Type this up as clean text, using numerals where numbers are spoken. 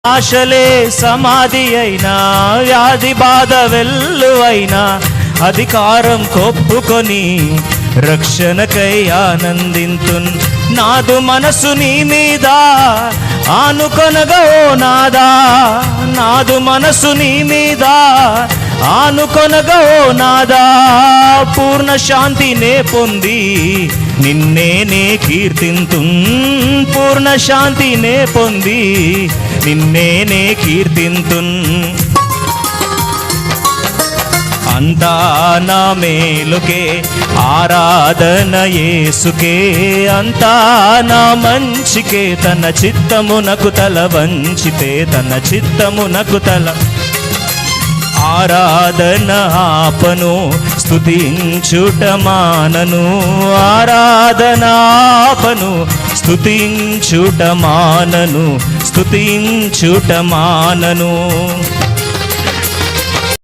ఆశలే సమాధి అయినా, వ్యాధి బాధ వెల్లువైనా, అధికారం కొప్పుకొని రక్షణకై ఆనందింతున్. నాదు మనసు నీ మీద ఆనుకొనగా ఓ నాదా, నాదు మనసు నీ మీద ఆనుకొనగా ఓ నాదా, పూర్ణ శాంతినే పొంది నిన్నే కీర్తింతున్. పూర్ణ శాంతినే పొంది నిన్నే కీర్తింతున్. అంతా నా మేలుకే ఆరాధన యేసుకే, అంతా నా మంచికే, తన చిత్తమునకు తల వంచితే, తన చిత్తమునకు తల. ఆరాధన ఆపను స్తుతించుట మానను, ఆరాధన ఆపను స్తుతించుట మానను, స్తుతించుట మానను.